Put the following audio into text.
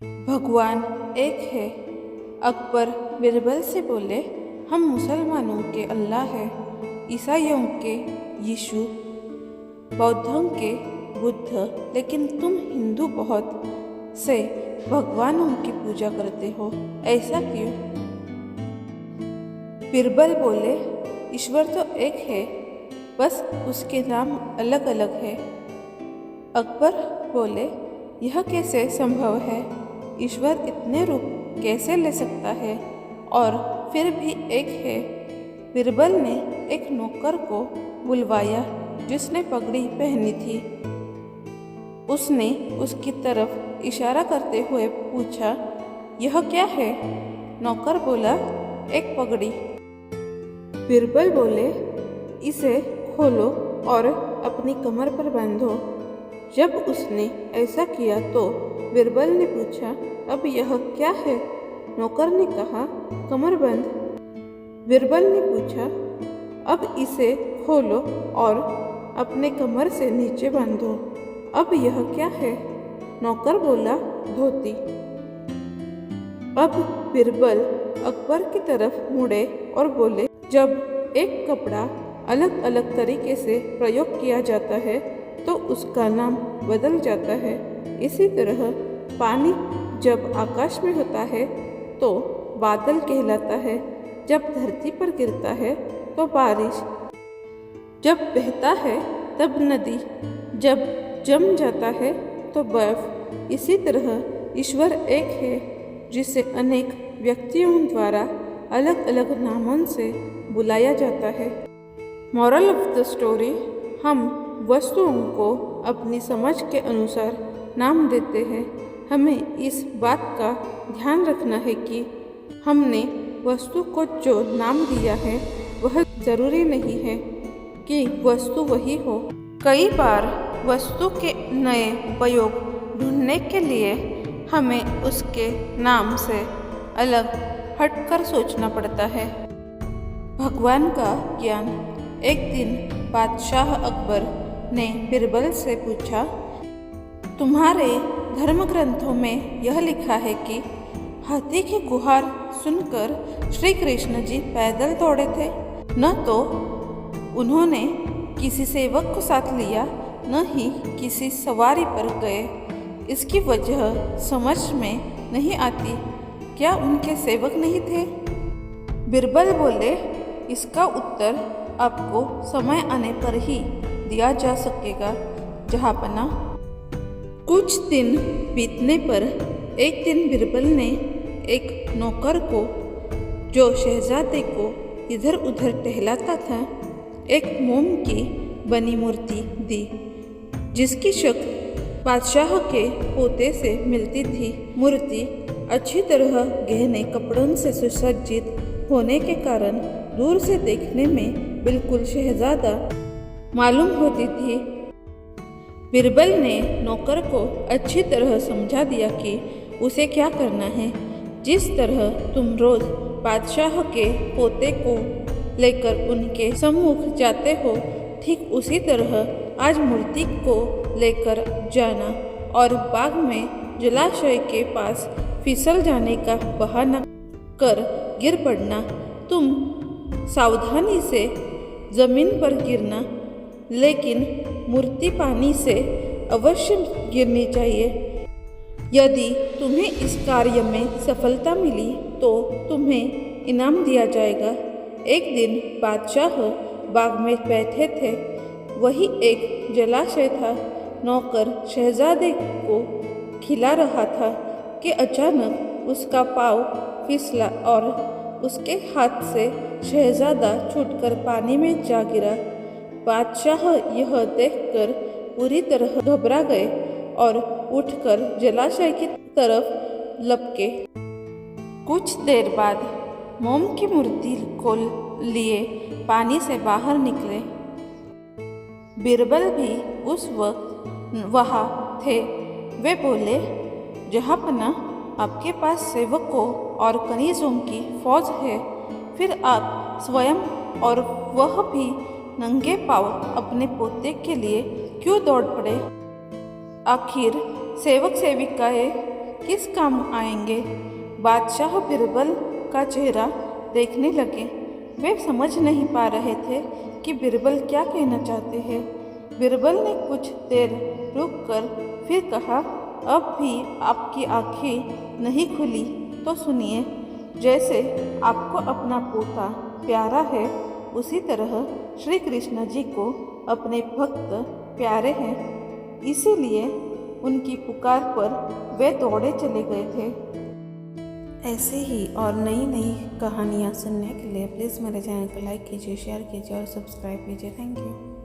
भगवान एक है। अकबर बिरबल से बोले, हम मुसलमानों के अल्लाह है, ईसाइयों के यीशु, बौद्धों के बुद्ध, लेकिन तुम हिंदू बहुत से भगवानों की पूजा करते हो, ऐसा क्यों? बिरबल बोले, ईश्वर तो एक है, बस उसके नाम अलग अलग है। अकबर बोले, यह कैसे संभव है? ईश्वर इतने रूप कैसे ले सकता है और फिर भी एक है? बिरबल ने एक नौकर को बुलवाया जिसने पगड़ी पहनी थी। उसने उसकी तरफ इशारा करते हुए पूछा, यह क्या है? नौकर बोला, एक पगड़ी। बिरबल बोले, इसे खोलो और अपनी कमर पर बांधो। जब उसने ऐसा किया तो बिरबल ने पूछा, अब यह क्या है? नौकर ने कहा, कमरबंद। बिरबल ने पूछा, अब इसे खोलो और अपने कमर से नीचे बांधो। अब यह क्या है? नौकर बोला, धोती। अब बिरबल अकबर की तरफ मुड़े और बोले, जब एक कपड़ा अलग अलग तरीके से प्रयोग किया जाता है तो उसका नाम बदल जाता है। इसी तरह पानी जब आकाश में होता है तो बादल कहलाता है, जब धरती पर गिरता है तो बारिश, जब बहता है तब नदी, जब जम जाता है तो बर्फ। इसी तरह ईश्वर एक है जिसे अनेक व्यक्तियों द्वारा अलग अलग नामों से बुलाया जाता है। मॉरल ऑफ द स्टोरी, हम वस्तुओं को अपनी समझ के अनुसार नाम देते हैं। हमें इस बात का ध्यान रखना है कि हमने वस्तु को जो नाम दिया है वह जरूरी नहीं है कि वस्तु वही हो। कई बार वस्तु के नए उपयोग ढूंढने के लिए हमें उसके नाम से अलग हटकर सोचना पड़ता है। भगवान का ज्ञान। एक दिन बादशाह अकबर ने बिरबल से पूछा, तुम्हारे धर्म ग्रंथों में यह लिखा है कि हाथी की गुहार सुनकर श्री कृष्ण जी पैदल दौड़े थे, न तो उन्होंने किसी सेवक को साथ लिया, न ही किसी सवारी पर गए। इसकी वजह समझ में नहीं आती। क्या उनके सेवक नहीं थे? बिरबल बोले, इसका उत्तर आपको समय आने पर ही दिया जा सकेगा जहाँपना। कुछ दिन बीतने पर एक दिन बिरबल ने एक नौकर को, जो शहजादे को इधर उधर टहलाता था, एक मोम की बनी मूर्ति दी जिसकी शक्ल बादशाह के पोते से मिलती थी। मूर्ति अच्छी तरह गहने कपड़ों से सुसज्जित होने के कारण दूर से देखने में बिल्कुल शहजादा मालूम होती थी। बिरबल ने नौकर को अच्छी तरह समझा दिया कि उसे क्या करना है। जिस तरह तुम रोज बादशाह के पोते को लेकर उनके सम्मुख जाते हो, ठीक उसी तरह आज मूर्ति को लेकर जाना और बाग में जलाशय के पास फिसल जाने का बहाना कर गिर पड़ना। तुम सावधानी से जमीन पर गिरना, लेकिन मूर्ति पानी से अवश्य गिरनी चाहिए। यदि तुम्हें इस कार्य में सफलता मिली तो तुम्हें इनाम दिया जाएगा। एक दिन बादशाह बाग में बैठे थे, वही एक जलाशय था। नौकर शहजादे को खिला रहा था कि अचानक उसका पाँव फिसला और उसके हाथ से शहजादा छूटकर पानी में जा गिरा। बादशाह यह देखकर पूरी तरह घबरा गए और उठकर जलाशय की तरफ लपके। कुछ देर बाद मोम की मूर्ति को लिए पानी से बाहर निकले। बिरबल भी उस वक्त वहाँ थे। वे बोले, जहाँपना, आपके पास सेवकों और कनीजों की फौज है, फिर आप स्वयं और वह भी नंगे पांव अपने पोते के लिए क्यों दौड़ पड़े? आखिर सेवक सेविकाएं किस काम आएंगे। बादशाह बिरबल का चेहरा देखने लगे। वे समझ नहीं पा रहे थे कि बिरबल क्या कहना चाहते हैं। बिरबल ने कुछ देर रुककर फिर कहा, अब भी आपकी आंखें नहीं खुली तो सुनिए। जैसे आपको अपना पोता प्यारा है, उसी तरह श्री कृष्ण जी को अपने भक्त प्यारे हैं। इसीलिए उनकी पुकार पर वे दौड़े चले गए थे। ऐसे ही और नई नई कहानियाँ सुनने के लिए प्लीज़ मेरे चैनल को लाइक कीजिए, शेयर कीजिए और सब्सक्राइब कीजिए। Thank you.